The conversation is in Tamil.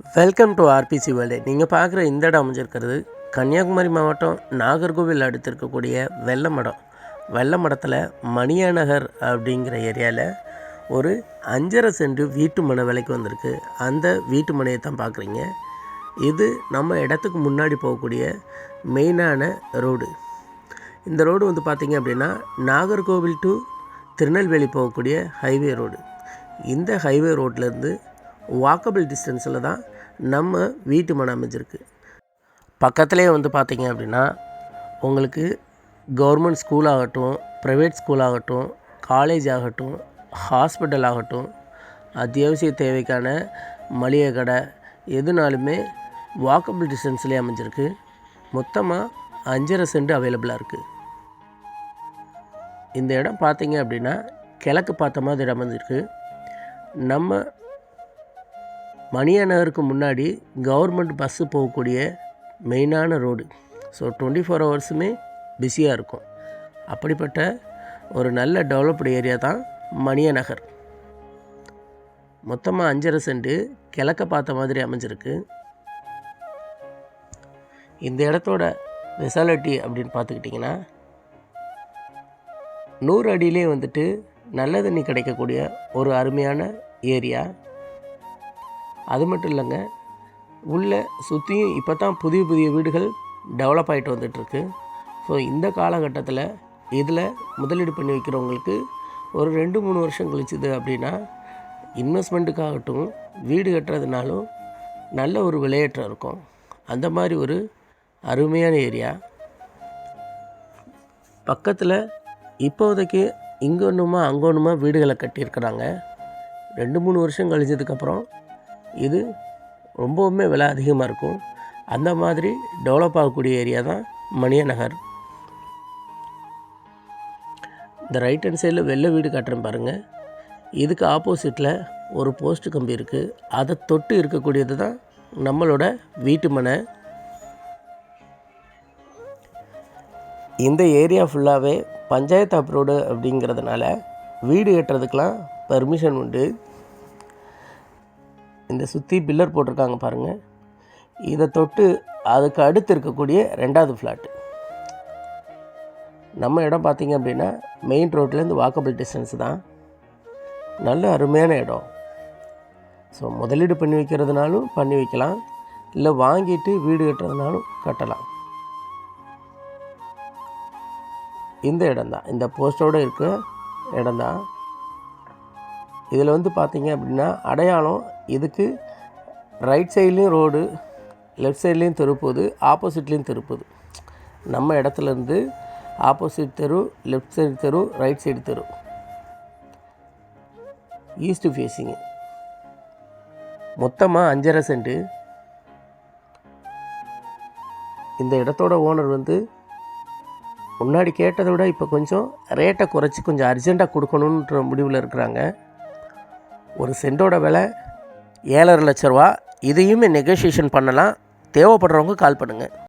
Welcome to RBC world. நீங்கள் பார்க்குற இந்த இடம் அமைஞ்சிருக்கிறது கன்னியாகுமரி மாவட்டம் நாகர்கோவில் அடுத்து இருக்கக்கூடிய வெள்ளமடம். வெள்ளமடத்தில் மணியாநகர் அப்படிங்கிற ஏரியாவில் ஒரு 5.5 சென்ட் வீட்டு மனை விலைக்கு வந்திருக்கு. அந்த வீட்டு மனையை தான் பார்க்குறீங்க. இது நம்ம இடத்துக்கு முன்னாடி போகக்கூடிய மெயினான ரோடு. இந்த ரோடு வந்து பார்த்திங்க அப்படின்னா நாகர்கோவில் டு திருநெல்வேலி போகக்கூடிய ஹைவே ரோடு. இந்த ஹைவே ரோட்லேருந்து வாக்கபிள் டிஸ்டன்ஸில் தான் நம்ம வீட்டு மனை அமைஞ்சிருக்கு. பக்கத்துலேயே வந்து பார்த்திங்க அப்படின்னா உங்களுக்கு கவர்மெண்ட் ஸ்கூல் ஆகட்டும், ப்ரைவேட் ஸ்கூல் ஆகட்டும், காலேஜ் ஆகட்டும், ஹாஸ்பிட்டல் ஆகட்டும், அத்தியாவசிய தேவைக்கான மளிகை கடை எதுனாலுமே வாக்கபிள் டிஸ்டன்ஸ்லேயே அமைஞ்சிருக்கு. மொத்தமாக 5.5 சென்ட் அவைலபிளாக இருக்குது. இந்த இடம் பார்த்திங்க அப்படின்னா கிழக்கு பார்த்த மாதிரி இடம் அமைஞ்சிருக்கு. நம்ம மணியாநகருக்கு முன்னாடி கவர்மெண்ட் பஸ்ஸு போகக்கூடிய மெயினான ரோடு. ஸோ 24 ஹவர்ஸுமே பிஸியாக இருக்கும். அப்படிப்பட்ட ஒரு நல்ல டெவலப்டு ஏரியா தான் மணியாநகர். மொத்தமாக 5.5 சென்ட் கிழக்க பார்த்த மாதிரி அமைஞ்சிருக்கு. இந்த இடத்தோட ஸ்பெஷாலிட்டி அப்படின்னு பார்த்துக்கிட்டிங்கன்னா 100 அடியிலே வந்துட்டு நல்ல தண்ணி கிடைக்கக்கூடிய ஒரு அருமையான ஏரியா. அது மட்டும் இல்லைங்க, உள்ளே சுற்றியும் இப்போ தான் புதிய புதிய வீடுகள் டெவலப் ஆகிட்டு வந்துட்டுருக்கு. ஸோ இந்த காலகட்டத்தில் இதில் முதலீடு பண்ணி வைக்கிறவங்களுக்கு ஒரு 2-3 வருஷம் கழிச்சுது அப்படின்னா இன்வெஸ்ட்மெண்ட்டுக்காகட்டும் வீடு கட்டுறதுனாலும் நல்ல ஒரு விளையாட்டம் இருக்கும். அந்த மாதிரி ஒரு அருமையான ஏரியா. பக்கத்தில் இப்போதைக்கு இங்கே ஒன்றுமா அங்கே ஒன்றுமா வீடுகளை கட்டியிருக்கிறாங்க. 2-3 வருஷம் கழிஞ்சதுக்கப்புறம் இது ரொம்பவுமே விலை அதிகமாக இருக்கும். அந்த மாதிரி டெவலப் ஆகக்கூடிய ஏரியா தான் மணியாநகர். இந்த ரைட் ஹேண்ட் சைடில் வெள்ளை வீடு காட்டுறேன் பாருங்கள். இதுக்கு ஆப்போசிட்டில் ஒரு போஸ்ட் கம்பி இருக்குது. அதை தொட்டு இருக்கக்கூடியது தான் நம்மளோட வீட்டு மனை. இந்த ஏரியா ஃபுல்லாகவே பஞ்சாயத்து அப்ரூவ்டு அப்படிங்கிறதுனால வீடு கட்டுறதுக்கெலாம் பர்மிஷன் உண்டு. இந்த சுற்றி பில்லர் போட்டிருக்காங்க பாருங்கள். இதை தொட்டு அதுக்கு அடுத்து இருக்கக்கூடிய 2வது ஃப்ளாட்டு. நம்ம இடம் பார்த்திங்க அப்படின்னா மெயின் ரோட்லேருந்து வாக்கபிள் டிஸ்டன்ஸ் தான். நல்ல அருமையான இடம். ஸோ முதலீடு பண்ணி வைக்கிறதுனாலும் பண்ணி வைக்கலாம், இல்லை வாங்கிட்டு வீடு கட்டுறதுனாலும் கட்டலாம். இந்த இடம்தான், இந்த போஸ்டோடு இருக்க இடம்தான். இதில் வந்து பார்த்திங்க அப்படின்னா அடையாளம் இதுக்கு ரைட் சைட்லேயும் ரோடு, லெஃப்ட் சைட்லேயும் தெரு போகுது, ஆப்போசிட்லேயும் தெரு போகுது. நம்ம இடத்துலேருந்து ஆப்போசிட் தெரு, லெஃப்ட் சைடு தெரு, ரைட் சைடு தெரு, ஈஸ்ட்டு ஃபேஸிங்கு. மொத்தமாக 5.5 சென்ட். இந்த இடத்தோட ஓனர் வந்து முன்னாடி கேட்டதை விட இப்போ கொஞ்சம் ரேட்டை குறைச்சி கொஞ்சம் அர்ஜெண்ட்டாக கொடுக்கணுன்ற முடிவில் இருக்கிறாங்க. ஒரு சென்ட்டோட விலை 7.5 லட்ச ரூபா. இதையுமே நெகோஷியேஷன் பண்ணலாம். தேவைப்படுறவங்க கால் பண்ணுங்கள்.